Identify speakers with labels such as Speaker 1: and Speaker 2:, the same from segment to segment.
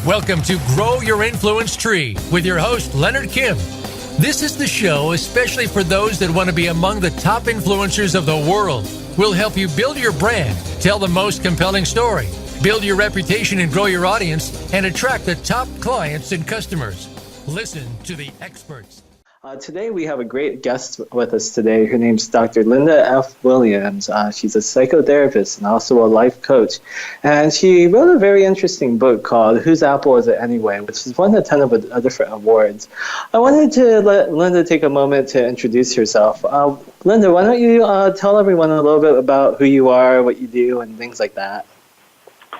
Speaker 1: Welcome to Grow Your Influence Tree with your host, Leonard Kim. This is the show especially for those that want to be among the top influencers of the world. We'll help you build your brand, tell the most compelling story, build your reputation and grow your audience, and attract the top clients and customers. Listen to the experts.
Speaker 2: Today we have a great guest with us today. Her name's Dr. Linda F. Williams. She's a psychotherapist and also a life coach. And she wrote a very interesting book called Whose Apple Is It Anyway?, which has won a ton of different awards. I wanted to let Linda take a moment to introduce herself. Linda, why don't you tell everyone a little bit about who you are, what you do, and things like that?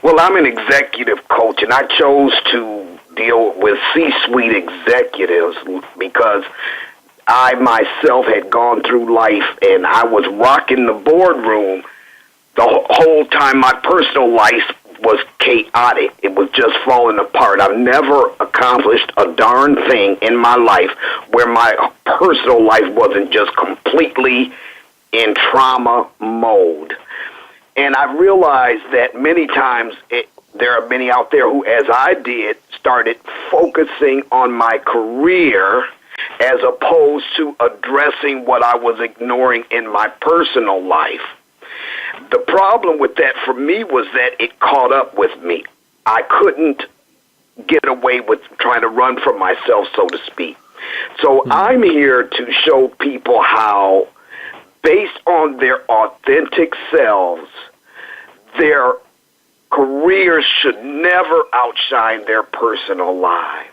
Speaker 3: Well, I'm an executive coach, and I chose to deal with C-suite executives because I myself had gone through life and I was rocking the boardroom the whole time. My personal life was chaotic. It was just falling apart. I've never accomplished a darn thing in my life where my personal life wasn't just completely in trauma mode. And I realized that many times there are many out there who, as I did, started focusing on my career as opposed to addressing what I was ignoring in my personal life. The problem with that for me was that it caught up with me. I couldn't get away with trying to run from myself, so to speak. So I'm here to show people how, based on their authentic selves, their careers should never outshine their personal lives.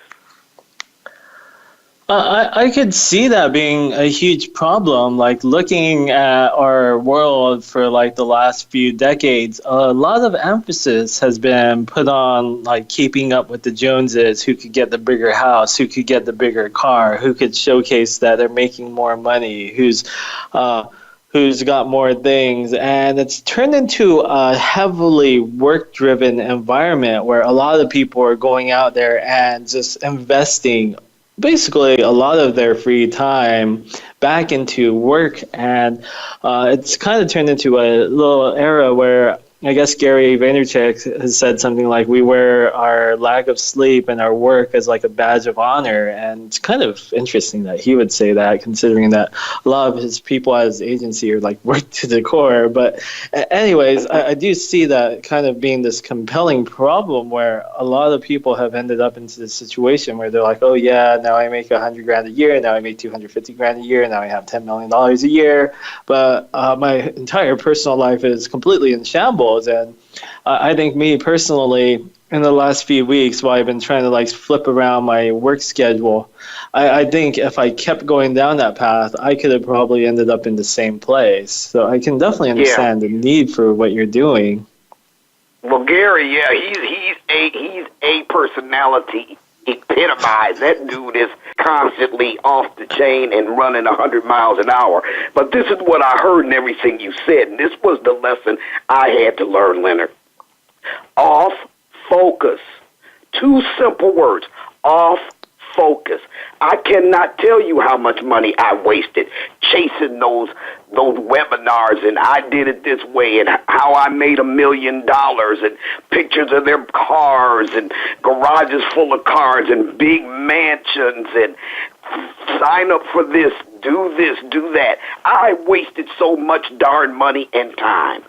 Speaker 2: I could see that being a huge problem. Like looking at our world for like the last few decades, a lot of emphasis has been put on like keeping up with the Joneses, who could get the bigger house, who could get the bigger car, who could showcase that they're making more money, who's got more things. And it's turned into a heavily work-driven environment where a lot of people are going out there and just investing basically a lot of their free time back into work. And it's kind of turned into a little era where I guess Gary Vaynerchuk has said something like, we wear our lack of sleep and our work as like a badge of honor. And it's kind of interesting that he would say that, considering that a lot of his people at his agency are like work to the core. But anyways, I do see that kind of being this compelling problem where a lot of people have ended up into this situation where they're like, oh yeah, now I make $100,000 a year, now I make $250,000 a year, now I have $10 million a year. But my entire personal life is completely in shambles. And I think me personally, in the last few weeks, while I've been trying to like flip around my work schedule, I think if I kept going down that path, I could have probably ended up in the same place. So I can definitely understand the need for what you're doing.
Speaker 3: Well, Gary, he's a personality epitomized. That dude is constantly off the chain and running 100 miles an hour. But this is what I heard in everything you said, and this was the lesson I had to learn, Leonard. Off focus. Two simple words. Off focus. I cannot tell you how much money I wasted chasing those webinars, and I did it this way, and how I made $1 million, and pictures of their cars, and garages full of cars, and big mansions, and sign up for this, do that. I wasted so much darn money and time.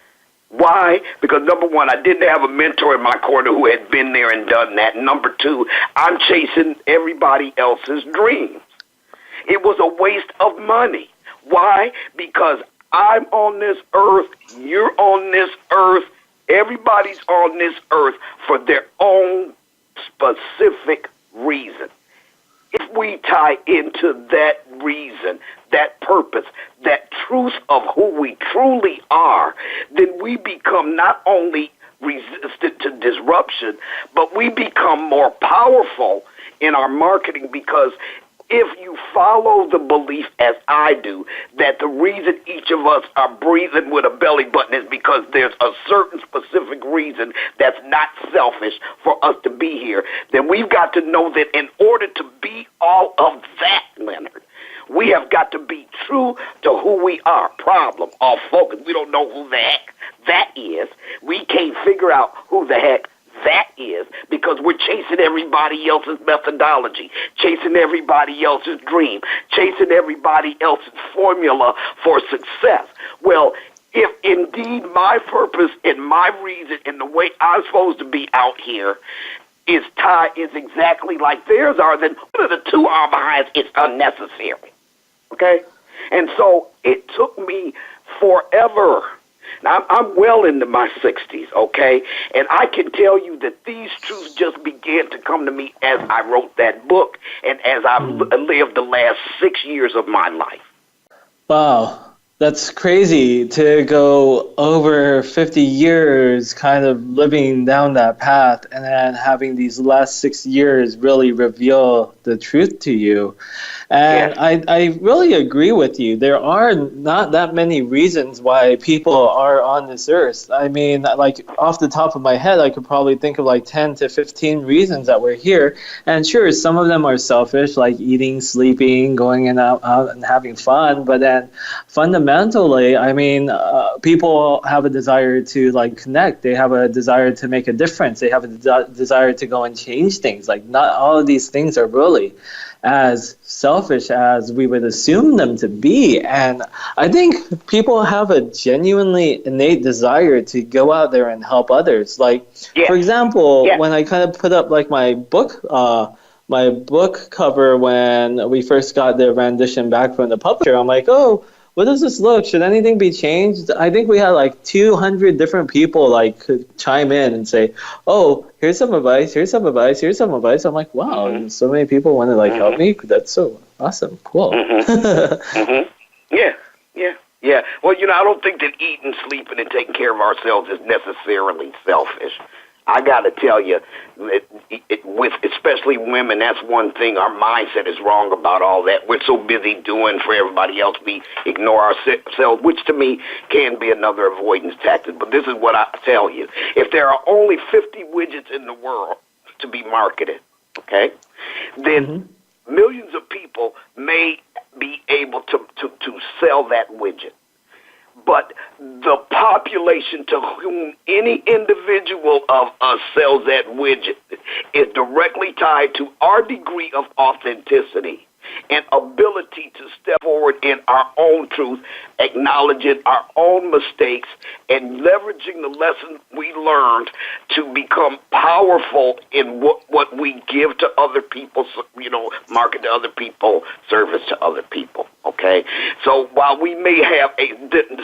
Speaker 3: Why? Because number one, I didn't have a mentor in my corner who had been there and done that. Number two, I'm chasing everybody else's dreams. It was a waste of money. Why? Because I'm on this earth, you're on this earth, everybody's on this earth for their own specific reason. If we tie into that reason, that purpose, that truth of who we truly are, then we become not only resistant to disruption, but we become more powerful in our marketing, because if you follow the belief, as I do, that the reason each of us are breathing with a belly button is because there's a certain specific reason that's not selfish for us to be here, then we've got to know that in order to be all of that, Leonard, we have got to be true to who we are. Problem, off focus. We don't know who the heck that is. We can't figure out who the heck that is, because we're chasing everybody else's methodology, chasing everybody else's dream, chasing everybody else's formula for success. Well, if indeed my purpose and my reason and the way I'm supposed to be out here is exactly like theirs are, then one of the two are behind is unnecessary. Okay? And so it took me forever. Now, I'm well into my 60s, okay? And I can tell you that these truths just began to come to me as I wrote that book and as I've lived the last 6 years of my life.
Speaker 2: Wow. That's crazy to go over 50 years kind of living down that path and then having these last 6 years really reveal the truth to you. And I really agree with you. There are not that many reasons why people are on this earth. I mean, like off the top of my head, I could probably think of like 10 to 15 reasons that we're here. And sure, some of them are selfish, like eating, sleeping, going out and having fun. But then fundamentally, I mean, people have a desire to like connect. They have a desire to make a difference. They have a desire to go and change things. Like not all of these things are really as selfish as we would assume them to be. And I think people have a genuinely innate desire to go out there and help others. Like, for example, when I kind of put up like my book cover when we first got the rendition back from the publisher, I'm like, oh, what does this look? Should anything be changed? I think we had like 200 different people like could chime in and say, oh, here's some advice, here's some advice, here's some advice. I'm like, wow, so many people want to like help me. That's so awesome. Cool.
Speaker 3: Yeah. Well, I don't think that eating, sleeping, and taking care of ourselves is necessarily selfish. I got to tell you, with especially women, that's one thing. Our mindset is wrong about all that. We're so busy doing for everybody else, we ignore ourselves, which to me can be another avoidance tactic. But this is what I tell you. If there are only 50 widgets in the world to be marketed, okay, then millions of people may be able to sell that widget. But the population to whom any individual of us sells that widget is directly tied to our degree of authenticity and ability to step forward in our own truth, acknowledging our own mistakes, and leveraging the lessons we learned to become powerful in what we give to other people, market to other people, service to other people, okay? So while we may have a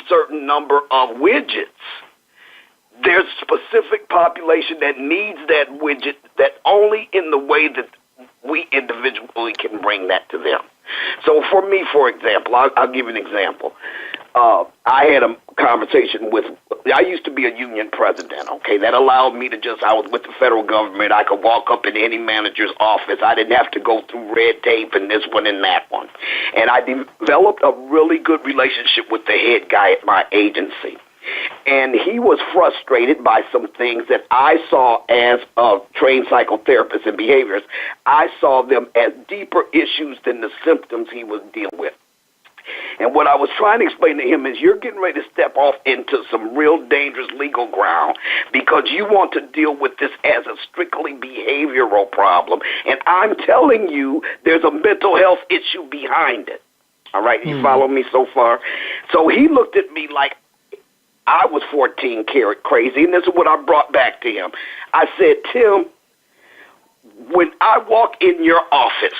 Speaker 3: certain number of widgets, there's a specific population that needs that widget that only in the way that we individually can bring that to them. So for me, for example, I'll give you an example. I had a conversation I used to be a union president, okay? That allowed me to I was with the federal government. I could walk up in any manager's office. I didn't have to go through red tape and this one and that one. And I developed a really good relationship with the head guy at my agency. And he was frustrated by some things that I saw as a trained psychotherapist and behaviorist. I saw them as deeper issues than the symptoms he was dealing with. And what I was trying to explain to him is you're getting ready to step off into some real dangerous legal ground because you want to deal with this as a strictly behavioral problem. And I'm telling you there's a mental health issue behind it. All right, you follow me so far? So he looked at me like I was 14 karat crazy, and this is what I brought back to him. I said, Tim, when I walk in your office,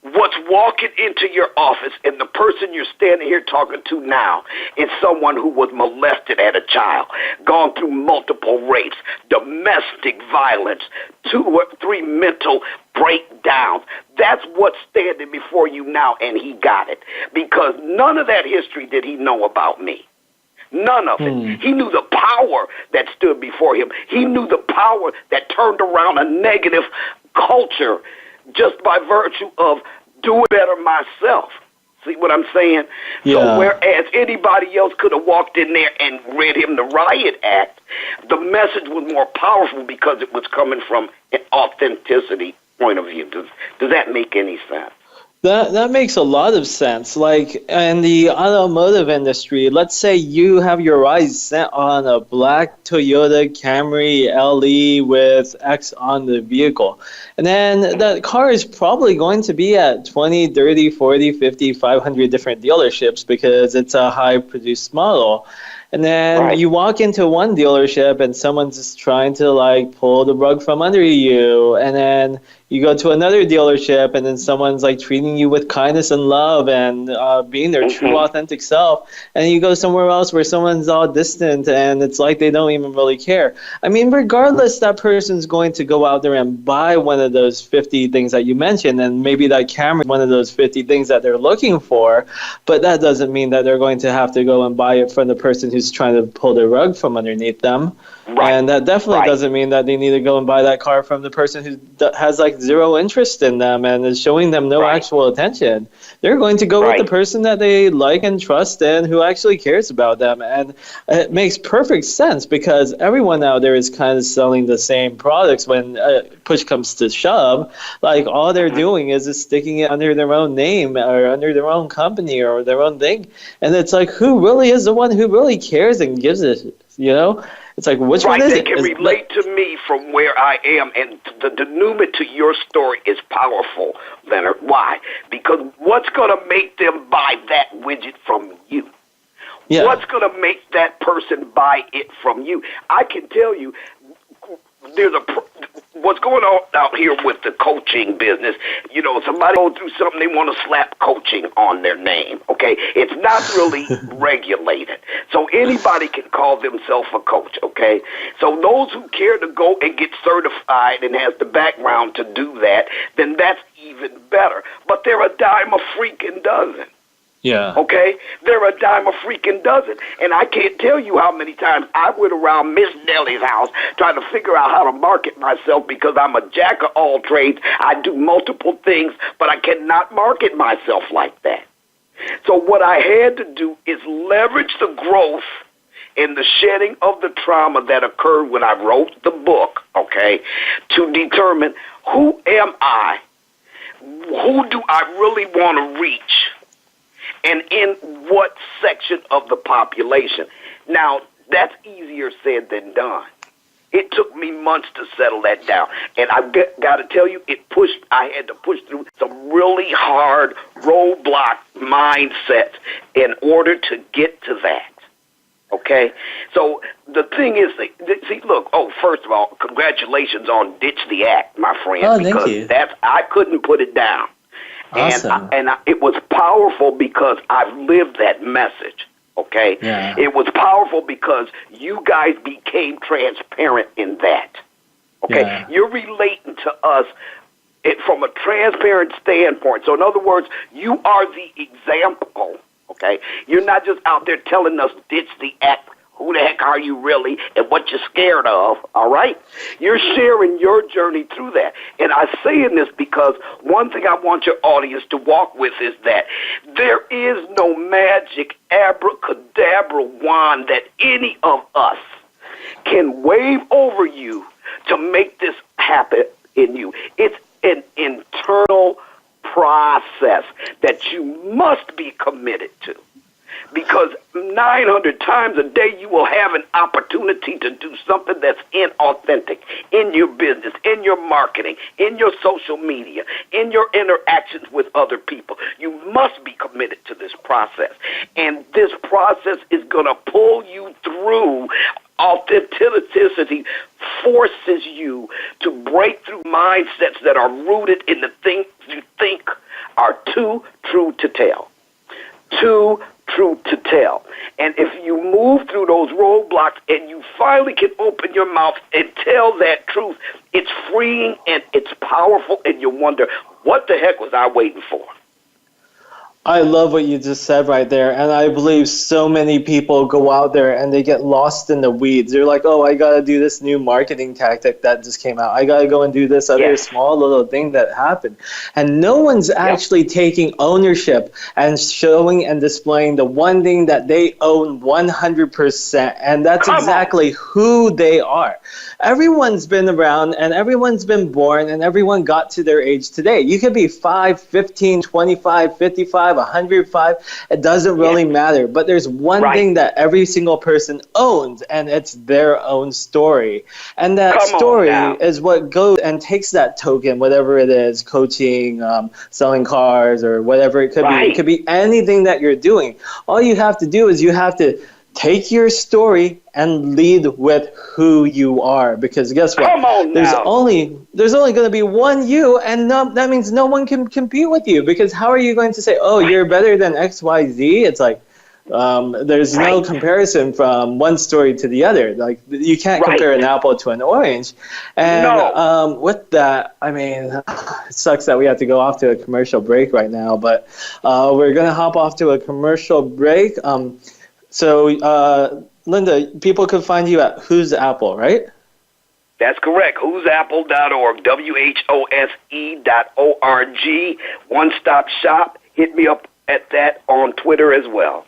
Speaker 3: what's walking into your office and the person you're standing here talking to now is someone who was molested as a child, gone through multiple rapes, domestic violence, 2 or 3 mental breakdowns. That's what's standing before you now, and he got it because none of that history did he know about me. None of it. He knew the power that stood before him. He knew the power that turned around a negative culture just by virtue of doing better myself. See what I'm saying? Yeah. So whereas anybody else could have walked in there and read him the riot act, the message was more powerful because it was coming from an authenticity point of view. Does that make any sense?
Speaker 2: That makes a lot of sense. Like in the automotive industry, let's say you have your eyes set on a black Toyota Camry LE with X on the vehicle. And then that car is probably going to be at 20, 30, 40, 50, 500 different dealerships because it's a high produced model. And then
Speaker 3: Right.
Speaker 2: you walk into one dealership and someone's just trying to like pull the rug from under you. And then you go to another dealership and then someone's like treating you with kindness and love and being their true
Speaker 3: Hmm.
Speaker 2: authentic self. And then you go somewhere else where someone's all distant and it's like they don't even really care. I mean, regardless, that person's going to go out there and buy one of those 50 things that you mentioned, and maybe that camera is one of those 50 things that they're looking for, but that doesn't mean that they're going to have to go and buy it from the person who's trying to pull the rug from underneath them.
Speaker 3: Right.
Speaker 2: And that definitely
Speaker 3: Right.
Speaker 2: doesn't mean that they need to go and buy that car from the person who has like zero interest in them and is showing them no
Speaker 3: Right.
Speaker 2: actual attention. They're going to go with the
Speaker 3: Right.
Speaker 2: person that they like and trust and who actually cares about them. And it makes perfect sense because everyone out there is kind of selling the same products when push comes to shove. Like all they're doing is just sticking it under their own name or under their own company or their own thing. And it's like, who really is the one who really cares and gives it, you know? It's like, which one
Speaker 3: Right,
Speaker 2: is
Speaker 3: they
Speaker 2: it?
Speaker 3: can relate to me from where I am, and the denouement to your story is powerful, Leonard. Why? Because what's going to make them buy that widget from you?
Speaker 2: Yeah.
Speaker 3: What's going to make that person buy it from you? I can tell you, there's what's going on out here with the coaching business. You know, somebody goes through something, they want to slap coaching on their name. Okay, it's not really regulated, so anybody can call themselves a coach. Okay, so those who care to go and get certified and has the background to do that, then that's even better. But they're a dime a freaking dozen.
Speaker 2: Yeah.
Speaker 3: Okay? They're a dime a freaking dozen. And I can't tell you how many times I went around Miss Nelly's house trying to figure out how to market myself because I'm a jack of all trades. I do multiple things, but I cannot market myself like that. So what I had to do is leverage the growth and the shedding of the trauma that occurred when I wrote the book, okay, to determine who am I, who do I really want to reach, and in what section of the population. Now, that's easier said than done. It took me months to settle that down. And I've got to tell you, I had to push through some really hard roadblock mindsets in order to get to that. Okay? So the thing is, see, look, first of all, congratulations on Ditch the Act, my friend.
Speaker 2: Oh, thank
Speaker 3: because
Speaker 2: you.
Speaker 3: I couldn't put it down.
Speaker 2: Awesome.
Speaker 3: And it was powerful because I've lived that message, okay?
Speaker 2: Yeah.
Speaker 3: It was powerful because you guys became transparent in that, okay?
Speaker 2: Yeah.
Speaker 3: You're relating to us from a transparent standpoint. So in other words, you are the example, okay? You're not just out there telling us ditch the act. Who the heck are you really and what you're scared of, all right? You're sharing your journey through that. And I'm saying this because one thing I want your audience to walk with is that there is no magic abracadabra wand that any of us can wave over you to make this happen in you. It's an internal process that you must be committed to. Because 900 times a day you will have an opportunity to do something that's inauthentic in your business, in your marketing, in your social media, in your interactions with other people. You must be committed to this process. And this process is going to pull you through. Authenticity forces you to break through mindsets that are rooted in the things you think are too true to tell. Too true to tell. And if you move through those roadblocks and you finally can open your mouth and tell that truth, it's freeing and it's powerful, and you wonder, what the heck was I waiting for?
Speaker 2: I love what you just said right there. And I believe so many people go out there and they get lost in the weeds. They're like, oh, I got to do this new marketing tactic that just came out. I got to go and do this other
Speaker 3: Yes.
Speaker 2: small little thing that happened. And no one's
Speaker 3: Yep.
Speaker 2: actually taking ownership and showing and displaying the one thing that they own 100%. And that's
Speaker 3: Come on.
Speaker 2: exactly who they are. Everyone's been around and everyone's been born and everyone got to their age today. You could be 5, 15, 25, 55, 105. It doesn't really
Speaker 3: Yes.
Speaker 2: matter. But there's one
Speaker 3: Right.
Speaker 2: thing that every single person owns, and it's their own story. And that
Speaker 3: Come on
Speaker 2: story
Speaker 3: now.
Speaker 2: is what goes and takes that token, whatever it is, coaching, selling cars, or whatever it could be. It
Speaker 3: Right.
Speaker 2: could be anything that you're doing. All you have to do is you have to take your story and lead with who you are, because guess what,
Speaker 3: Come on now.
Speaker 2: there's only going to be one you, and that means no one can compete with you, because how are you going to say, oh, you're better than XYZ? It's like, there's no
Speaker 3: Right.
Speaker 2: comparison from one story to the other. Like, you can't
Speaker 3: Right.
Speaker 2: compare an apple to an orange. And
Speaker 3: No.
Speaker 2: with that, I mean, it sucks that we have to go off to a commercial break right now, but we're going to hop off to a commercial break. So, Linda, people can find you at Who's Apple, right?
Speaker 3: That's correct. Whosapple.org. WHOSE.org. One stop shop. Hit me up at that on Twitter as well.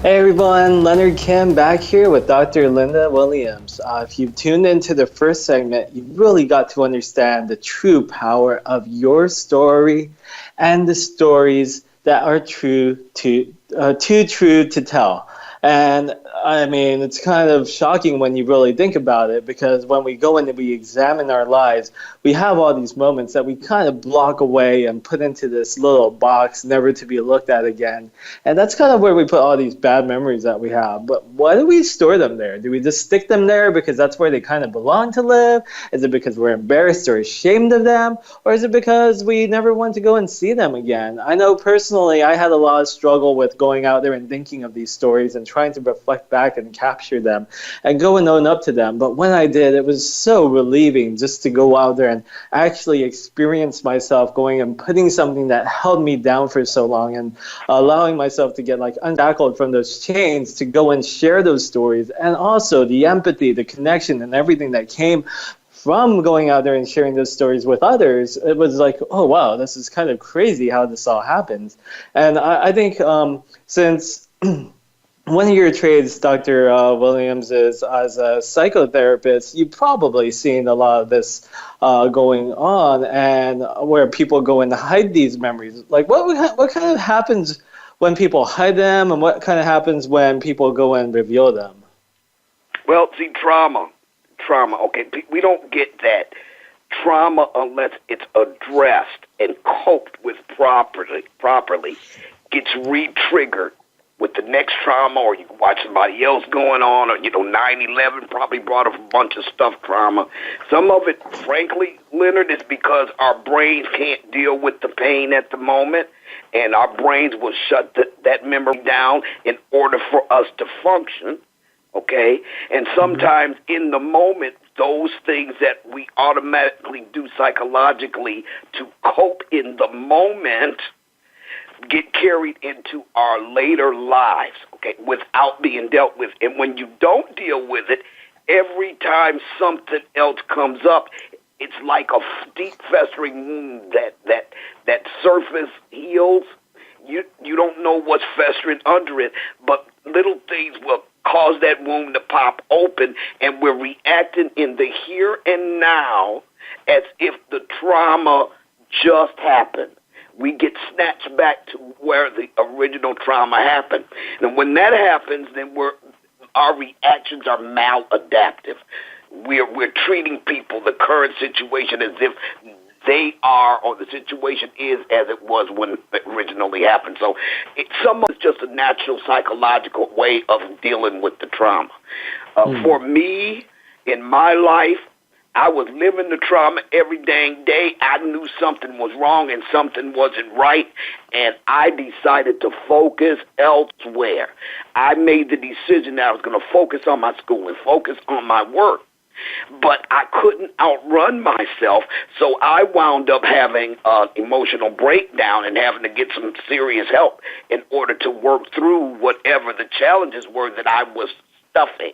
Speaker 2: Hey everyone, Leonard Kim back here with Dr. Linda Williams. If you've tuned into the first segment, you really got to understand the true power of your story and the stories that are too true to tell. And I mean, it's kind of shocking when you really think about it, because when we go in and we examine our lives, we have all these moments that we kind of block away and put into this little box, never to be looked at again. And that's kind of where we put all these bad memories that we have. But why do we store them there? Do we just stick them there because that's where they kind of belong to live? Is it because we're embarrassed or ashamed of them? Or is it because we never want to go and see them again? I know personally I had a lot of struggle with going out there and thinking of these stories and trying to reflect back and capture them and go and own up to them. But when I did, it was so relieving just to go out there and actually experience myself going and putting something that held me down for so long and allowing myself to get like unshackled from those chains to go and share those stories. And also the empathy, the connection, and everything that came from going out there and sharing those stories with others. It was like, oh wow, this is kind of crazy how this all happens. And I think since one of your trades, Dr. Williams, is as a psychotherapist, you've probably seen a lot of this going on, and where people go and hide these memories. Like, what kind of happens when people hide them, and what kind of happens when people go and reveal them?
Speaker 3: Well, see, trauma. Okay, we don't get that trauma unless it's addressed and coped with properly, gets re-triggered with the next trauma, or you can watch somebody else going on, or, 9/11 probably brought up a bunch of stuff, trauma. Some of it, frankly, Leonard, is because our brains can't deal with the pain at the moment, and our brains will shut that memory down in order for us to function, okay? And sometimes in the moment, those things that we automatically do psychologically to cope in the moment get carried into our later lives, okay, without being dealt with. And when you don't deal with it, every time something else comes up, it's like a deep festering wound that surface heals. You don't know what's festering under it, but little things will cause that wound to pop open, and we're reacting in the here and now as if the trauma just happened. We get snatched back to where the original trauma happened. And when that happens, then our reactions are maladaptive. We're treating people, the current situation, as if they are, or the situation is as it was when it originally happened. So some of it's just a natural psychological way of dealing with the trauma. For me, in my life, I was living the trauma every dang day. I knew something was wrong and something wasn't right, and I decided to focus elsewhere. I made the decision that I was going to focus on my school and focus on my work. But I couldn't outrun myself, so I wound up having an emotional breakdown and having to get some serious help in order to work through whatever the challenges were that I was stuffing.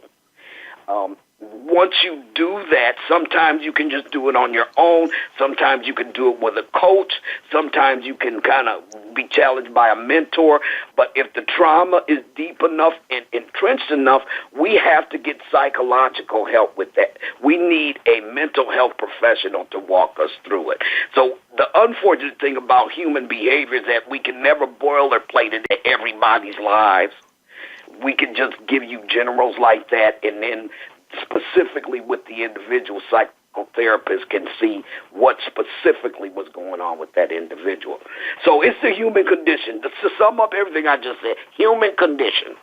Speaker 3: Once you do that, sometimes you can just do it on your own. Sometimes you can do it with a coach. Sometimes you can kind of be challenged by a mentor. But if the trauma is deep enough and entrenched enough, we have to get psychological help with that. We need a mental health professional to walk us through it. So the unfortunate thing about human behavior is that we can never boilerplate it in everybody's lives. We can just give you generals like that, and then specifically with the individual, psychotherapist can see what specifically was going on with that individual. So it's the human condition. To sum up everything I just said, human condition.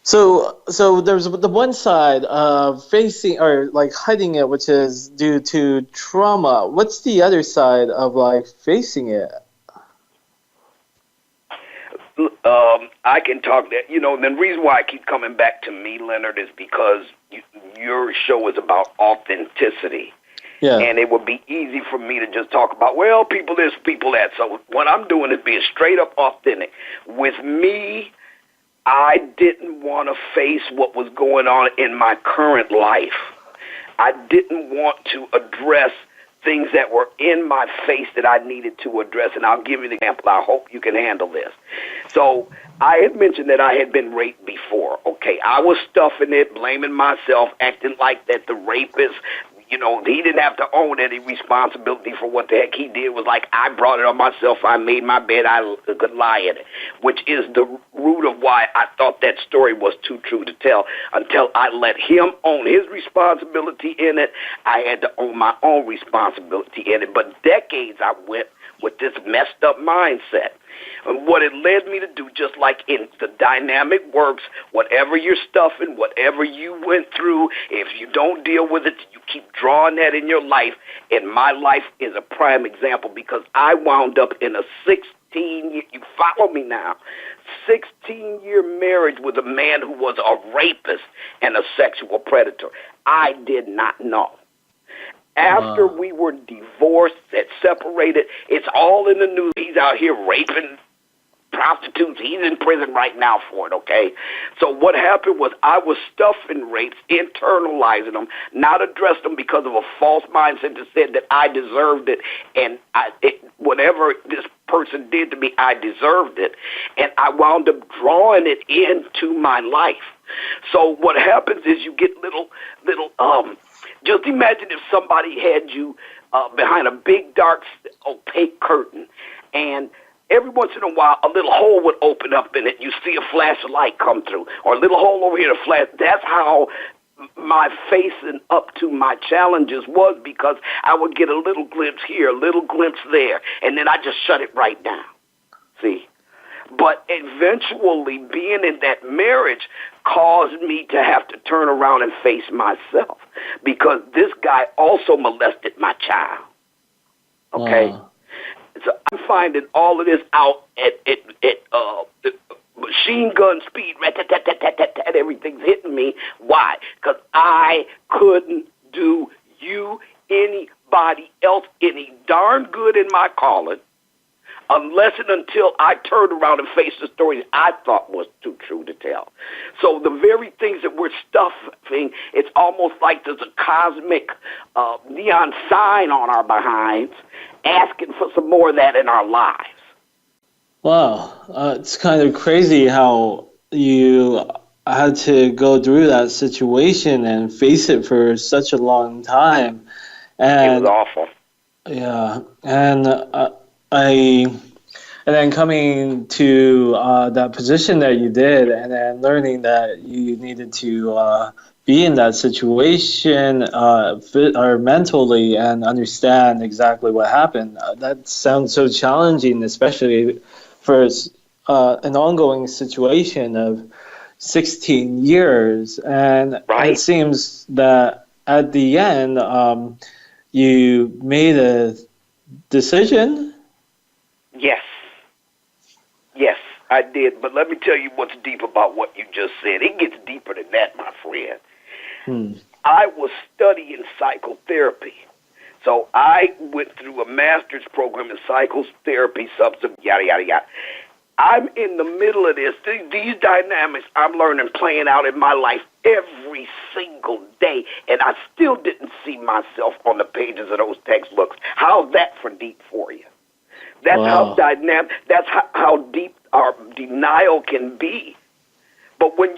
Speaker 2: So there's the one side of facing or like hiding it, which is due to trauma. What's the other side of like facing it?
Speaker 3: I can talk that, the reason why I keep coming back to me, Leonard, is because your show is about authenticity.
Speaker 2: Yeah.
Speaker 3: And it would be easy for me to just talk about, well, people this, people that. So what I'm doing is being straight up authentic. With me, I didn't want to face what was going on in my current life. I didn't want to address things that were in my face that I needed to address, and I'll give you an example. I hope you can handle this. So I had mentioned that I had been raped before, okay? I was stuffing it, blaming myself, acting like that the rapist, he didn't have to own any responsibility for what the heck he did. It was like, I brought it on myself, I made my bed, I could lie in it, which is the root of why I thought that story was too true to tell. Until I let him own his responsibility in it, I had to own my own responsibility in it. But decades I went with this messed up mindset. And what it led me to do, just like in the dynamic works, whatever you're stuffing, whatever you went through, if you don't deal with it, you keep drawing that in your life. And my life is a prime example because I wound up in a 16-year, you follow me now, 16-year marriage with a man who was a rapist and a sexual predator. I did not know. After we were divorced, had separated, it's all in the news. He's out here raping prostitutes. He's in prison right now for it, okay? So what happened was I was stuffing rapes, internalizing them, not addressing them because of a false mindset that said that I deserved it, and whatever this person did to me, I deserved it, and I wound up drawing it into my life. So what happens is you get little just imagine if somebody had you behind a big, dark, opaque curtain, and every once in a while a little hole would open up in it. You see a flash of light come through, or a little hole over here, a flash. That's how my facing up to my challenges was, because I would get a little glimpse here, a little glimpse there, and then I just shut it right down. See? But eventually being in that marriage caused me to have to turn around and face myself, because this guy also molested my child. Okay? So I'm finding all of this out at machine gun speed. Everything's hitting me. Why? Because I couldn't do anybody else any darn good in my calling unless and until I turned around and faced the story that I thought was too true to tell. So the very things that we're stuffing, it's almost like there's a cosmic neon sign on our behinds asking for some more of that in our lives.
Speaker 2: Wow, it's kind of crazy how you had to go through that situation and face it for such a long time. And
Speaker 3: it was awful.
Speaker 2: Yeah, and then coming to that position that you did, and then learning that you needed to be in that situation or mentally and understand exactly what happened. That sounds so challenging, especially for an ongoing situation of 16 years. And It seems that at the end, you made a decision.
Speaker 3: Yes, I did. But let me tell you what's deep about what you just said. It gets deeper than that, my friend. I was studying psychotherapy. So I went through a master's program in psychotherapy, substance, yada, yada, yada. I'm in the middle of this. These dynamics I'm learning playing out in my life every single day, and I still didn't see myself on the pages of those textbooks. How's that for deep for you? That's how dynamic. That's how deep our denial can be. But when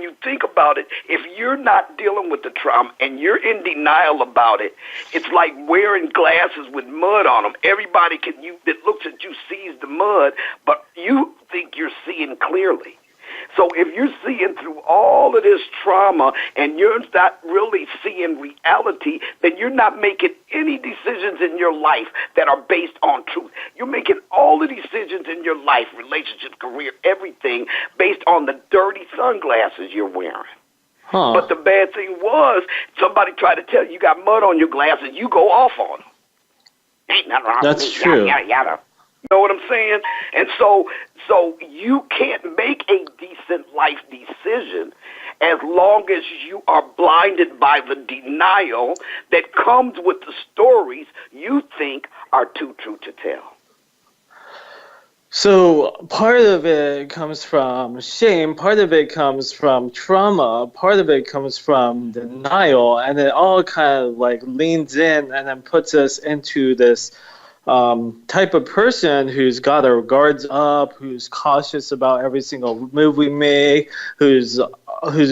Speaker 3: you think about it, if you're not dealing with the trauma and you're in denial about it, it's like wearing glasses with mud on them. Everybody that looks at you sees the mud, but you think you're seeing clearly. So if you're seeing through all of this trauma and you're not really seeing reality, then you're not making any decisions in your life that are based on truth. You're making all the decisions in your life, relationship, career, everything, based on the dirty sunglasses you're wearing. But the bad thing was, somebody tried to tell you got mud on your glasses, you go off on them. Ain't nothing wrong with me.
Speaker 2: That's true.
Speaker 3: Yada, yada, yada. You know what I'm saying? And so you can't make a decent life decision as long as you are blinded by the denial that comes with the stories you think are too true to tell.
Speaker 2: So part of it comes from shame, part of it comes from trauma, part of it comes from denial, and it all kind of like leans in and then puts us into this type of person who's got our guards up, who's cautious about every single move we make, who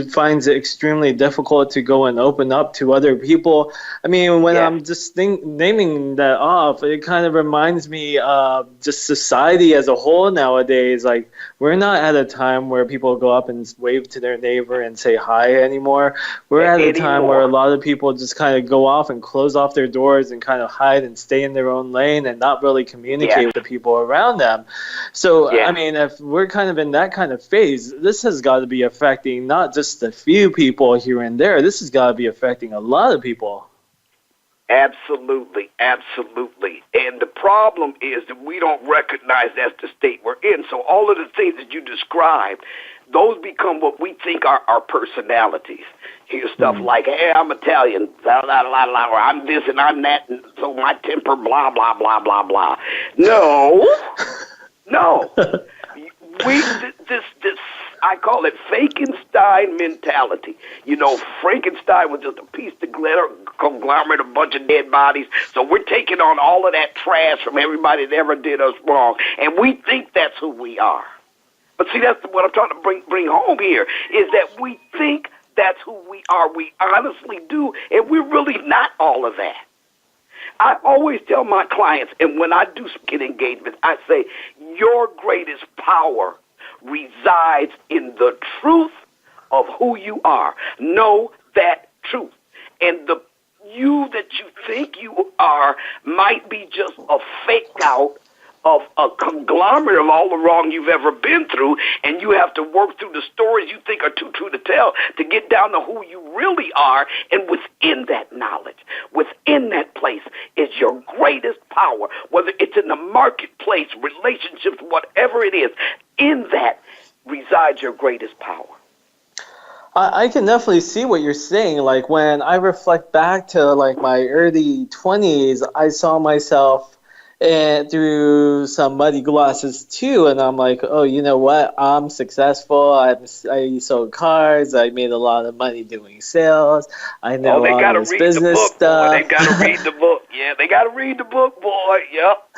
Speaker 2: finds it extremely difficult to go and open up to other people. I mean, when I'm just naming that off, it kind of reminds me of just society as a whole nowadays. Like, we're not at a time where people go up and wave to their neighbor and say hi anymore. We're at a time where a lot of people just kind of go off and close off their doors and kind of hide and stay in their own lane and not really communicate with the people around them. So, I mean, if we're kind of in that kind of phase, this has got to be affecting not just a few people here and there. This has got to be affecting a lot of people.
Speaker 3: Absolutely, absolutely. And the problem is that we don't recognize that's the state we're in. So all of the things that you described, those become what we think are our personalities. Here's stuff like, hey, I'm Italian, blah, blah, blah, blah, or I'm this and I'm that, and so my temper, blah, blah, blah, blah, blah. No. This I call it Frankenstein mentality. You know, Frankenstein was just a piece of glitter, conglomerate, a bunch of dead bodies. So we're taking on all of that trash from everybody that ever did us wrong, and we think that's who we are. But see, that's what I'm trying to bring home here, is that we think that's who we are. We honestly do, and we're really not all of that. I always tell my clients, and when I do speaking engagements, I say, your greatest power resides in the truth of who you are. Know that truth. And the you that you think you are might be just a fake out of a conglomerate of all the wrong you've ever been through, and you have to work through the stories you think are too true to tell to get down to who you really are. And within that knowledge, within that place is your greatest power, whether it's in the marketplace, relationships, whatever it is. In that resides your greatest power.
Speaker 2: I can definitely see what you're saying. Like, when I reflect back to like my early 20s, I saw myself through some muddy glasses too, and I'm like, oh, you know what? I'm successful. I sold cars. I made a lot of money doing sales. I know all this business stuff.
Speaker 3: They gotta read the book. Yeah, they gotta read the book, boy. Yep.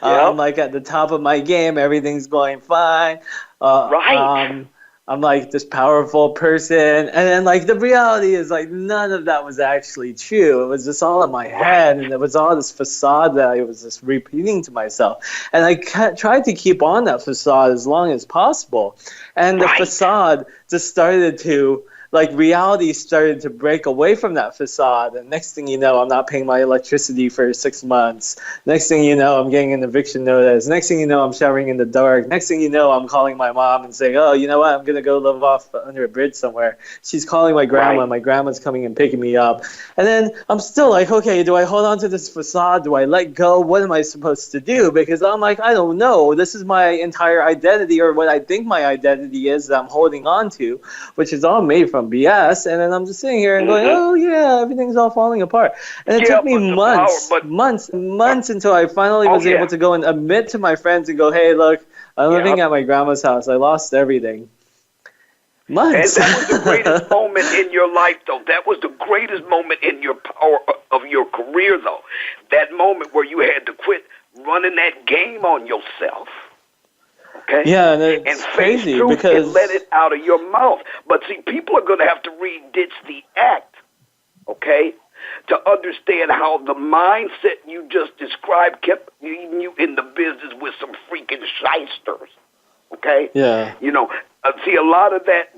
Speaker 2: I'm like at the top of my game. Everything's going fine.
Speaker 3: Right.
Speaker 2: I'm like this powerful person, and then like the reality is like none of that was actually true. It was just all in my head, and it was all this facade that I was just repeating to myself. And I tried to keep on that facade as long as possible, and the facade just started to, like, reality started to break away from that facade. And next thing you know, I'm not paying my electricity for 6 months. Next thing you know, I'm getting an eviction notice. Next thing you know, I'm showering in the dark. Next thing you know, I'm calling my mom and saying, oh, you know what? I'm going to go live off under a bridge somewhere. She's calling my grandma. My grandma's coming and picking me up. And then I'm still like, okay, do I hold on to this facade? Do I let go? What am I supposed to do? Because I'm like, I don't know. This is my entire identity, or what I think my identity is that I'm holding on to, which is all made from from BS, and then I'm just sitting here and going, oh yeah, everything's all falling apart. And it took me months until I finally was able to go and admit to my friends and go, hey, look, I'm living at my grandma's house. I lost everything. Months.
Speaker 3: And that was the greatest moment in your life, though. That was the greatest moment in your power of your career, though. That moment where you had to quit running that game on yourself. Okay?
Speaker 2: Yeah, and it's
Speaker 3: and
Speaker 2: crazy
Speaker 3: truth
Speaker 2: because
Speaker 3: and let it out of your mouth. But see, people are going to have to ditch the act, okay, to understand how the mindset you just described kept you in the business with some freaking shysters. Okay?
Speaker 2: Yeah.
Speaker 3: You know, see, a lot of that,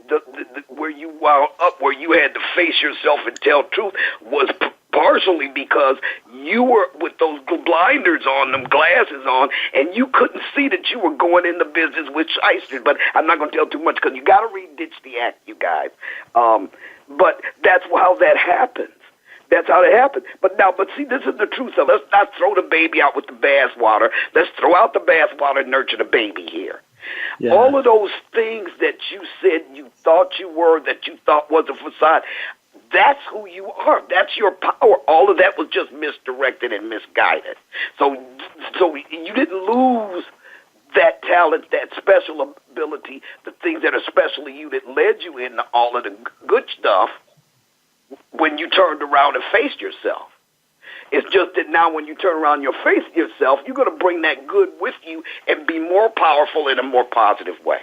Speaker 3: where you wound up, where you had to face yourself and tell truth, was partially because you were with those blinders on, them glasses on, and you couldn't see that you were going into business with shysters. But I'm not going to tell too much because you got to ditch the act, you guys. But that's how that happens. That's how it happens. But see, this is the truth. So let's not throw the baby out with the bathwater. Let's throw out the bathwater and nurture the baby here. Yeah. All of those things that you said you thought you were, that you thought was a facade, that's who you are. That's your power. All of that was just misdirected and misguided. So you didn't lose that talent, that special ability, the things that are specially you that led you into all of the good stuff when you turned around and faced yourself. It's just that now when you turn around and you face yourself, you're going to bring that good with you and be more powerful in a more positive way.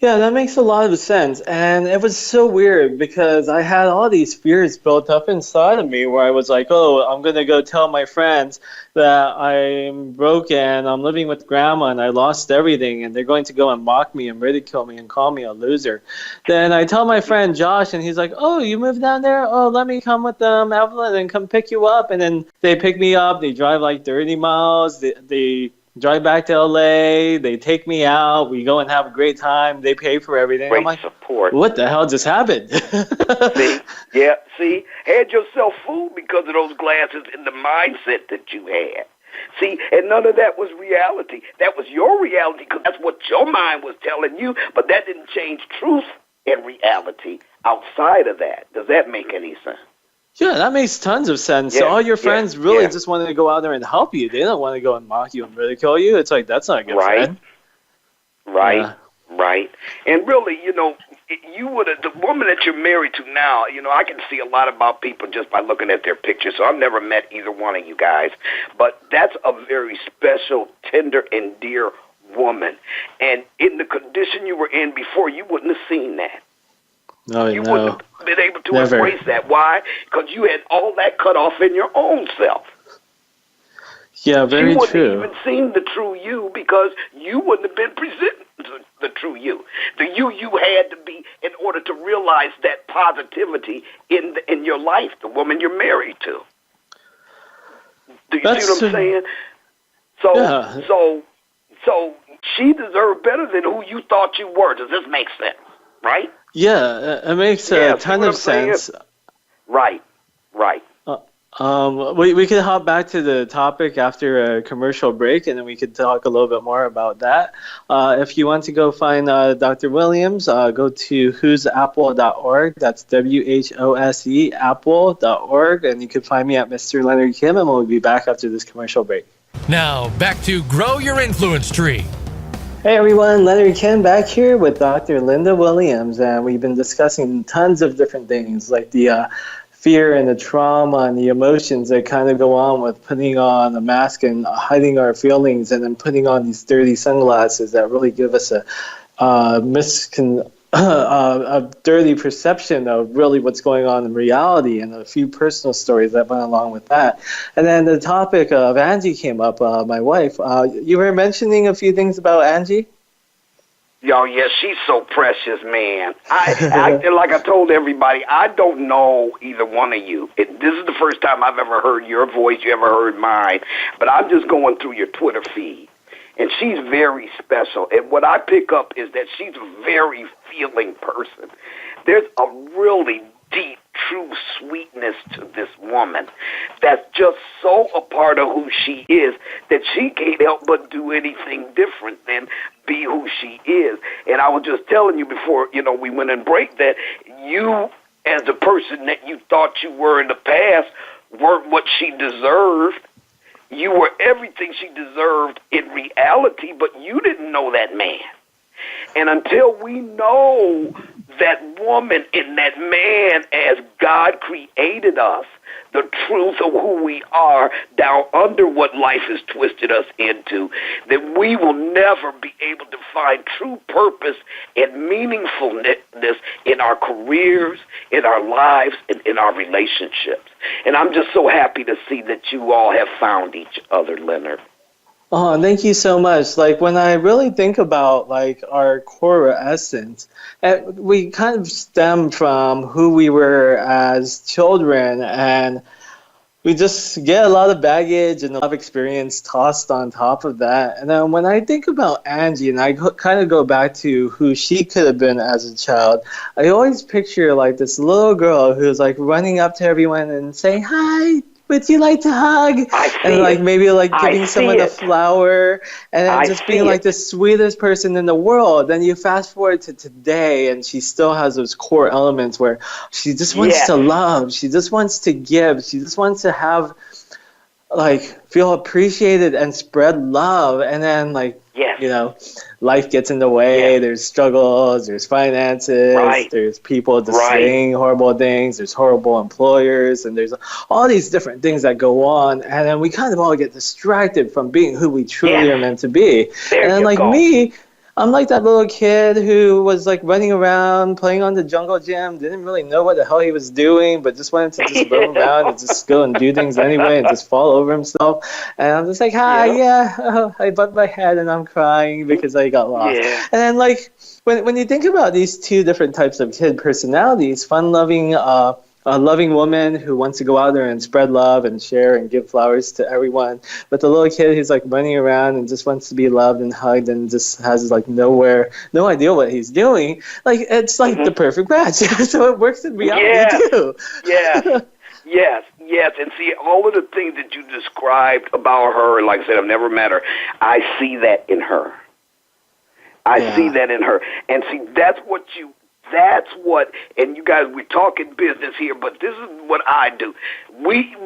Speaker 2: Yeah, that makes a lot of sense. And it was so weird because I had all these fears built up inside of me where I was like, oh, I'm going to go tell my friends that I'm broken, I'm living with grandma, and I lost everything, and they're going to go and mock me and ridicule me and call me a loser. Then I tell my friend Josh, and he's like, oh, you moved down there? Oh, let me come with Evelyn and come pick you up. And then they pick me up. They drive like 30 miles. They drive back to LA, they take me out, we go and have a great time, they pay for everything.
Speaker 3: Great
Speaker 2: I'm like,
Speaker 3: support.
Speaker 2: What the hell just happened?
Speaker 3: See, had yourself fooled because of those glasses and the mindset that you had. See, and none of that was reality. That was your reality because that's what your mind was telling you, but that didn't change truth and reality outside of that. Does that make any sense?
Speaker 2: Yeah, that makes tons of sense. So all your friends really just wanted to go out there and help you. They don't want to go and mock you and ridicule you. It's like, that's not a good friend.
Speaker 3: Right. And really, you know, you would have, the woman that you're married to now, you know, I can see a lot about people just by looking at their pictures. So I've never met either one of you guys. But that's a very special, tender, and dear woman. And in the condition you were in before, you wouldn't have seen that. You wouldn't have been able to embrace that. Why? Because you had all that cut off in your own self.
Speaker 2: Yeah, very true.
Speaker 3: You wouldn't even seen the true you because you wouldn't have been presenting the true you. The you had to be in order to realize that positivity in your life, the woman you're married to. Do you see what I'm saying? So she deserved better than who you thought you were. Does this make sense? Right?
Speaker 2: Yeah, it makes a ton of sense.
Speaker 3: Right.
Speaker 2: We could hop back to the topic after a commercial break, and then we could talk a little bit more about that. If you want to go find Dr. Williams, go to whosapple.org. That's WHOSE apple.org, and you can find me at Mr. Leonard Kim, and we'll be back after this commercial break.
Speaker 1: Now, back to Grow Your Influence Tree.
Speaker 2: Hey everyone, Leonard Kim back here with Dr. Linda Williams, and we've been discussing tons of different things like the fear and the trauma and the emotions that kind of go on with putting on a mask and hiding our feelings and then putting on these dirty sunglasses that really give us a dirty perception of really what's going on in reality, and a few personal stories that went along with that. And then the topic of Angie came up, my wife. You were mentioning a few things about Angie?
Speaker 3: Oh, yeah, she's so precious, man. I like I told everybody, I don't know either one of you. This is the first time I've ever heard your voice, you ever heard mine, but I'm just going through your Twitter feed. And she's very special. And what I pick up is that she's a very feeling person. There's a really deep, true sweetness to this woman that's just so a part of who she is that she can't help but do anything different than be who she is. And I was just telling you before, we went and break that you, as the person that you thought you were in the past, weren't what she deserved. You were everything she deserved in reality, but you didn't know that man. And until we know that woman and that man as God created us, the truth of who we are down under what life has twisted us into, then we will never be able to find true purpose and meaningfulness in our careers, in our lives, and in our relationships. And I'm just so happy to see that you all have found each other, Leonard.
Speaker 2: Oh, thank you so much. Like when I really think about like our core essence, we kind of stem from who we were as children, and we just get a lot of baggage and a lot of experience tossed on top of that. And then when I think about Angie and I kind of go back to who she could have been as a child, I always picture like this little girl who's like running up to everyone and saying, "Hi, would you like to hug?" And like maybe like giving someone a flower, and then just being like the sweetest person in the world. Then you fast forward to today, and she still has those core elements where she just wants to love, she just wants to give, she just wants to have like feel appreciated and spread love. And then like life gets in the way. There's struggles, there's finances, there's people just saying horrible things, there's horrible employers, and there's all these different things that go on. And then we kind of all get distracted from being who we truly are meant to be. And then like me, I'm like that little kid who was like running around, playing on the jungle gym, didn't really know what the hell he was doing, but just wanted to just roam around and just go and do things anyway and just fall over himself. And I'm just like, I bumped my head and I'm crying because I got lost. And then like when you think about these two different types of kid personalities, fun-loving, a loving woman who wants to go out there and spread love and share and give flowers to everyone, but the little kid who's like running around and just wants to be loved and hugged and just has like no idea what he's doing. Like it's like the perfect match. So it works in reality too.
Speaker 3: Yes. And see, all of the things that you described about her, like I said, I've never met her. I see that in her. I see that in her. And see, that's what, and you guys, we're talking business here, but this is what I do. We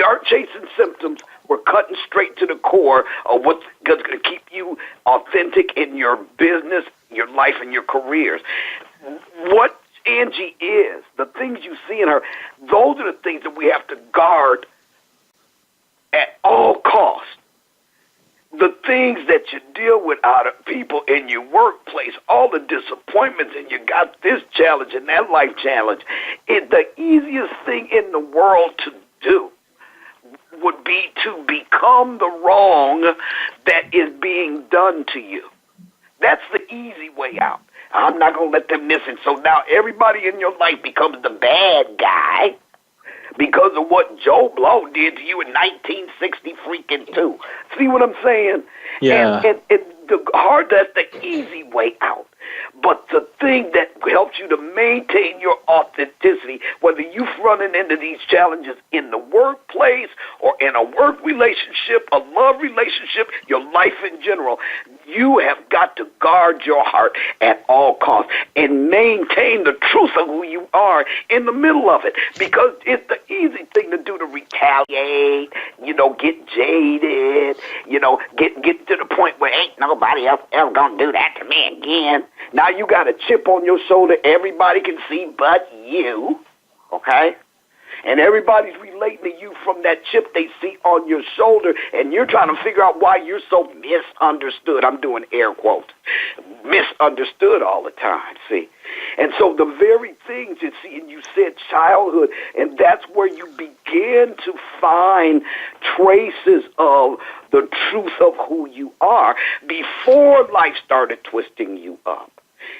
Speaker 3: aren't chasing symptoms. We're cutting straight to the core of what's going to keep you authentic in your business, your life, and your careers. What Angie is, the things you see in her, those are the things that we have to guard at all costs. The things that you deal with out of people in your workplace, all the disappointments, and you got this challenge and that life challenge, the easiest thing in the world to do would be to become the wrong that is being done to you. That's the easy way out. I'm not going to let them miss it. So now everybody in your life becomes the bad guy because of what Joe Blow did to you in 1960 freaking 2. See what I'm saying?
Speaker 2: Yeah.
Speaker 3: And that's the easy way out. But the thing that helps you to maintain your authenticity, whether you're running into these challenges in the workplace or in a work relationship, a love relationship, your life in general, you have got to guard your heart at all costs and maintain the truth of who you are in the middle of it. Because it's the easy thing to do to retaliate, get jaded, get to the point where ain't nobody else ever gonna do that to me again. Now you got a chip on your shoulder everybody can see but you, okay? And everybody's relating to you from that chip they see on your shoulder, and you're trying to figure out why you're so misunderstood. I'm doing air quotes. Misunderstood all the time, see? And so the very things you see, and you said childhood, and that's where you begin to find traces of the truth of who you are before life started twisting you up.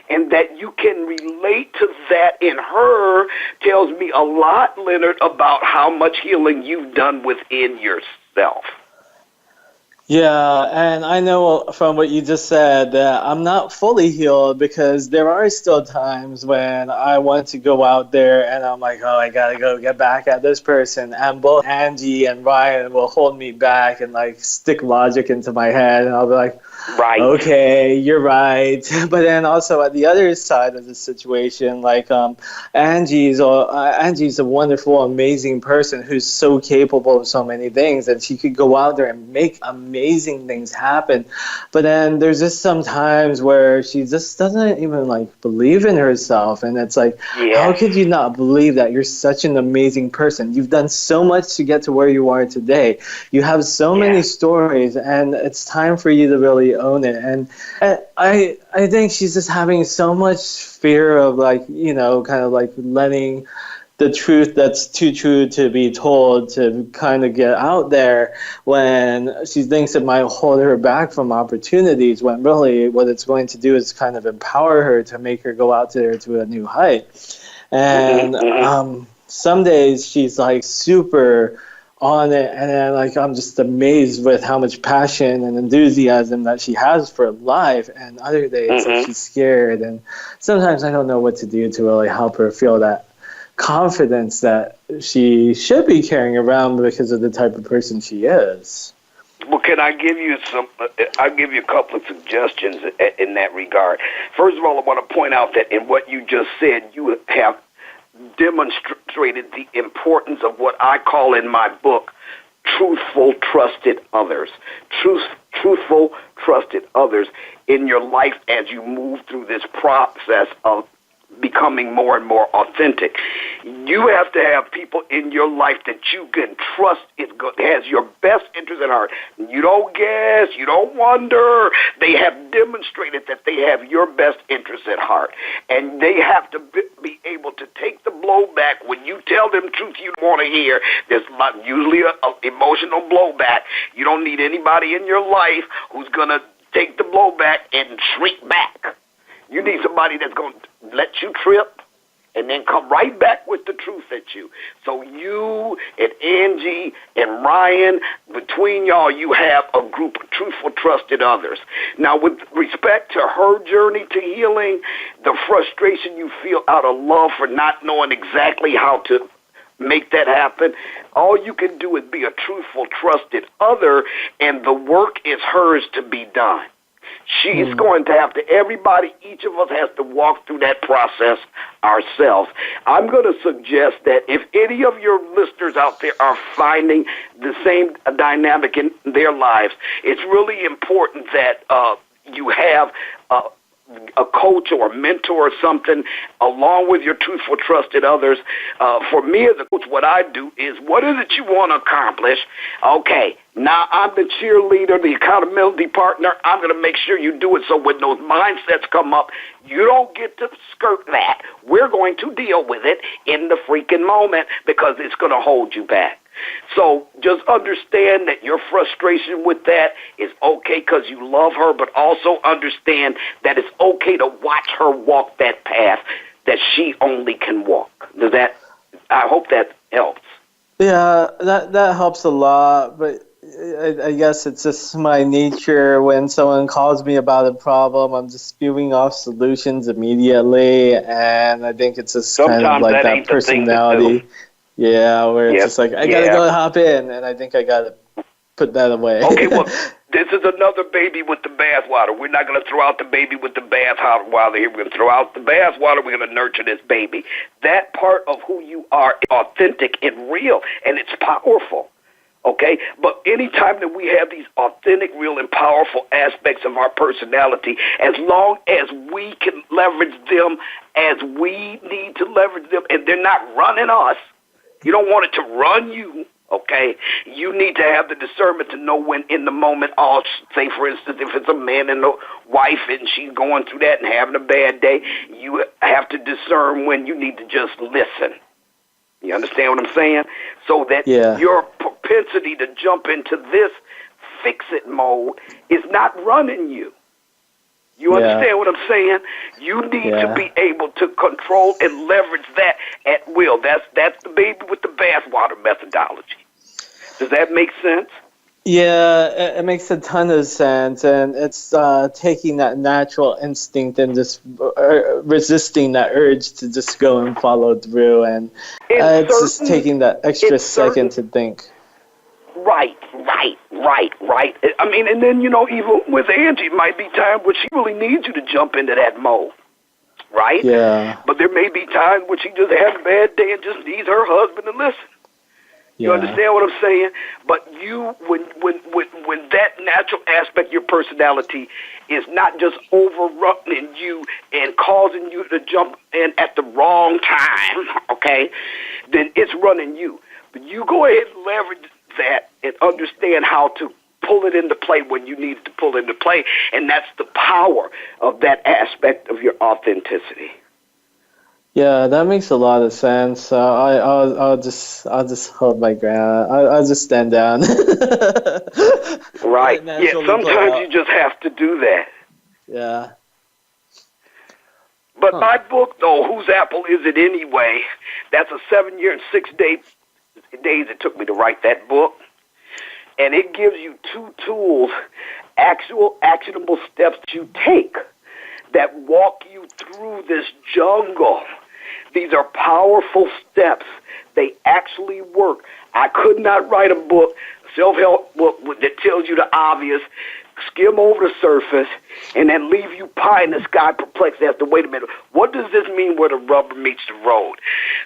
Speaker 3: And that you can relate to that in her tells me a lot, Leonard, about how much healing you've done within yourself.
Speaker 2: Yeah, and I know from what you just said that I'm not fully healed because there are still times when I want to go out there and I'm like, oh, I gotta go get back at this person. And both Angie and Ryan will hold me back and like stick logic into my head, and I'll be like,
Speaker 3: Right.
Speaker 2: okay, you're right. But then also at the other side of the situation, like Angie's a wonderful, amazing person who's so capable of so many things, and she could go out there and make amazing things happen. But then there's just some times where she just doesn't even like believe in herself, and it's like, how
Speaker 3: Yes.
Speaker 2: could you not believe that you're such an amazing person? You've done so much to get to where you are today. You have so many
Speaker 3: Yeah.
Speaker 2: stories, and it's time for you to really own it. And I think she's just having so much fear of like, kind of like letting the truth that's too true to be told to kind of get out there, when she thinks it might hold her back from opportunities, when really what it's going to do is kind of empower her to make her go out there to a new height. And some days she's like super on it, and then like I'm just amazed with how much passion and enthusiasm that she has for life, and other days like she's scared, and sometimes I don't know what to do to really help her feel that confidence that she should be carrying around because of the type of person she is.
Speaker 3: Well, can I give you some? I'll give you a couple of suggestions in that regard. First of all, I want to point out that in what you just said, you have demonstrated the importance of what I call in my book truthful, trusted others. Truthful, trusted others in your life as you move through this process of becoming more and more authentic. You have to have people in your life that you can trust has your best interest at heart. You don't guess, you don't wonder. They have demonstrated that they have your best interest at heart. And they have to be able to take the blowback when you tell them truth you want to hear. There's usually an emotional blowback. You don't need anybody in your life who's going to take the blowback and shrink back. You need somebody that's going to let you trip and then come right back with the truth at you. So you and Angie and Ryan, between y'all, you have a group of truthful, trusted others. Now, with respect to her journey to healing, the frustration you feel out of love for not knowing exactly how to make that happen, all you can do is be a truthful, trusted other, and the work is hers to be done. She's going to have to, each of us has to walk through that process ourselves. I'm going to suggest that if any of your listeners out there are finding the same dynamic in their lives, it's really important that you have a coach or a mentor or something along with your truthful, trusted others. For me as a coach, what I do is, what is it you want to accomplish? Okay, now I'm the cheerleader, the accountability partner. I'm going to make sure you do it so when those mindsets come up, you don't get to skirt that. We're going to deal with it in the freaking moment because it's going to hold you back. So just understand that your frustration with that is okay because you love her, but also understand that it's okay to watch her walk that path that she only can walk. I hope that helps.
Speaker 2: Yeah, that helps a lot, but I guess it's just my nature. When someone calls me about a problem, I'm just spewing off solutions immediately, and I think it's just kind of like that personality. Yeah, where it's just like, I gotta go hop in, and I think I gotta put that away.
Speaker 3: Okay, well, this is another baby with the bathwater. We're not going to throw out the baby with the bathwater here. We're going to throw out the bathwater. We're going to nurture this baby. That part of who you are is authentic and real, and it's powerful. Okay? But anytime that we have these authentic, real, and powerful aspects of our personality, as long as we can leverage them as we need to leverage them, and they're not running us, you don't want it to run you, okay? You need to have the discernment to know when in the moment, say, for instance, if it's a man and a wife and she's going through that and having a bad day, you have to discern when you need to just listen. You understand what I'm saying? So that your propensity to jump into this fix-it mode is not running you. You understand what I'm saying? You need to be able to control and leverage that at will. That's the baby with the bathwater methodology. Does that make sense?
Speaker 2: Yeah, it makes a ton of sense, and it's taking that natural instinct and just resisting that urge to just go and follow through, and it's just taking that extra second to think.
Speaker 3: Right. I mean, and then, even with Angie, it might be time where she really needs you to jump into that mode, right?
Speaker 2: Yeah.
Speaker 3: But there may be times when she just has a bad day and just needs her husband to listen. You understand what I'm saying? But when that natural aspect of your personality is not just overrunning you and causing you to jump in at the wrong time, okay, then it's running you. But you go ahead and leverage that and understand how to pull it into play when you need to pull it into play, and that's the power of that aspect of your authenticity.
Speaker 2: Yeah, that makes a lot of sense. I'll just hold my ground. I'll just stand down.
Speaker 3: Right. Yeah. Sometimes you just have to do that.
Speaker 2: Yeah.
Speaker 3: But my book, though, Whose Apple Is It Anyway? That's a 7-year and 6 days it took me to write that book, and it gives you 2 tools, actual actionable steps you take that walk you through this jungle. These are powerful steps. They actually work. I could not write a book, self-help book, that tells you the obvious, skim over the surface, and then leave you pie in the sky perplexed as to, wait a minute, what does this mean where the rubber meets the road?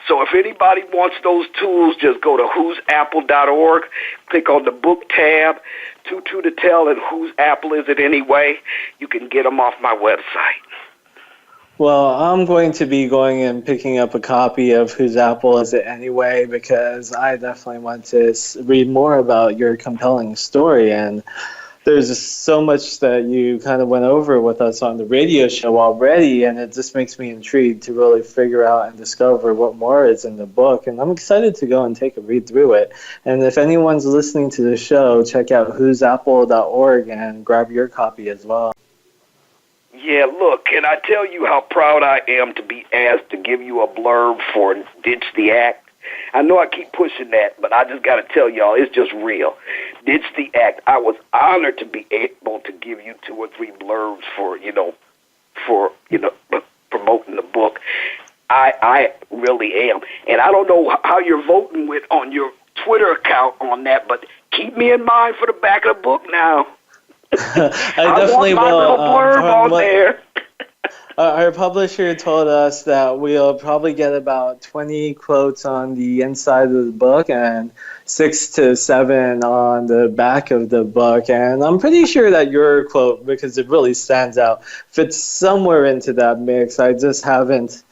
Speaker 3: So if anybody wants those tools, just go to whoseapple.org, click on the book tab, Too True to Tell, and Whose Apple Is It Anyway? You can get them off my website.
Speaker 2: Well, I'm going to be going and picking up a copy of Whose Apple Is It Anyway, because I definitely want to read more about your compelling story. And there's just so much that you kind of went over with us on the radio show already, and it just makes me intrigued to really figure out and discover what more is in the book. And I'm excited to go and take a read through it. And if anyone's listening to the show, check out whoseapple.org and grab your copy as well.
Speaker 3: Yeah, look, can I tell you how proud I am to be asked to give you a blurb for Ditch the Act? I know I keep pushing that, but I just got to tell y'all, it's just real. Ditch the Act. I was honored to be able to give you 2 or 3 blurbs for promoting the book. I really am. And I don't know how you're voting on your Twitter account on that, but keep me in mind for the back of the book now.
Speaker 2: I definitely
Speaker 3: want my
Speaker 2: will.
Speaker 3: Little blurb on there.
Speaker 2: Our publisher told us that we'll probably get about 20 quotes on the inside of the book and 6 to 7 on the back of the book. And I'm pretty sure that your quote, because it really stands out, fits somewhere into that mix. I just haven't.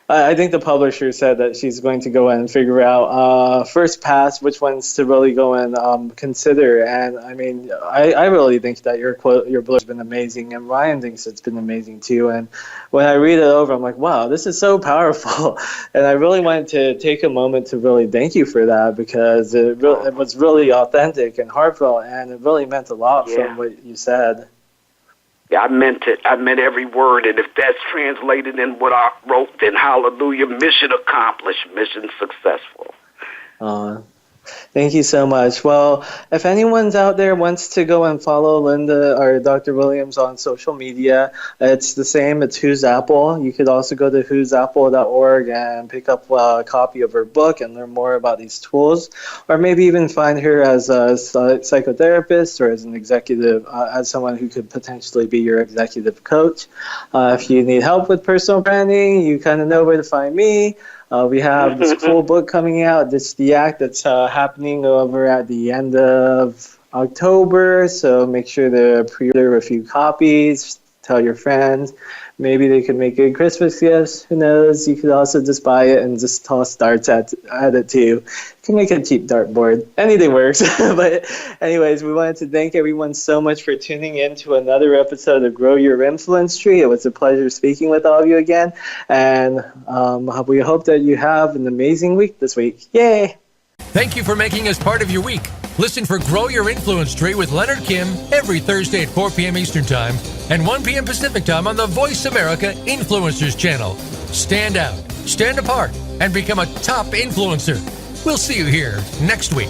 Speaker 2: I think the publisher said that she's going to go and figure out first pass which ones to really go and consider. And I mean, I really think that your blurb has been amazing, and Ryan thinks it's been amazing too. And when I read it over, I'm like, wow, this is so powerful. And I really wanted to take a moment to really thank you for that, because it was really authentic and heartfelt, and it really meant a lot from what you said.
Speaker 3: Yeah, I meant it. I meant every word. And if that's translated in what I wrote, then hallelujah, mission accomplished, mission successful.
Speaker 2: Thank you so much. Well, if anyone's out there wants to go and follow Linda or Dr. Williams on social media, it's the same. It's Whose Apple. You could also go to whoseapple.org and pick up a copy of her book and learn more about these tools, or maybe even find her as a psychotherapist or as an executive, as someone who could potentially be your executive coach. If you need help with personal branding, you kind of know where to find me. We have this cool book coming out, Ditch the Act, that's happening over at the end of October. So make sure to pre-order a few copies, tell your friends. Maybe they could make good Christmas gifts. Who knows? You could also just buy it and just toss darts at it too. You can make a cheap dartboard. Anything works. But anyways, we wanted to thank everyone so much for tuning in to another episode of Grow Your Influence Tree. It was a pleasure speaking with all of you again. And we hope that you have an amazing week this week. Yay!
Speaker 1: Thank you for making us part of your week. Listen for Grow Your Influence Tree with Leonard Kim every Thursday at 4 p.m. Eastern Time and 1 p.m. Pacific Time on the Voice America Influencers channel. Stand out, stand apart, and become a top influencer. We'll see you here next week.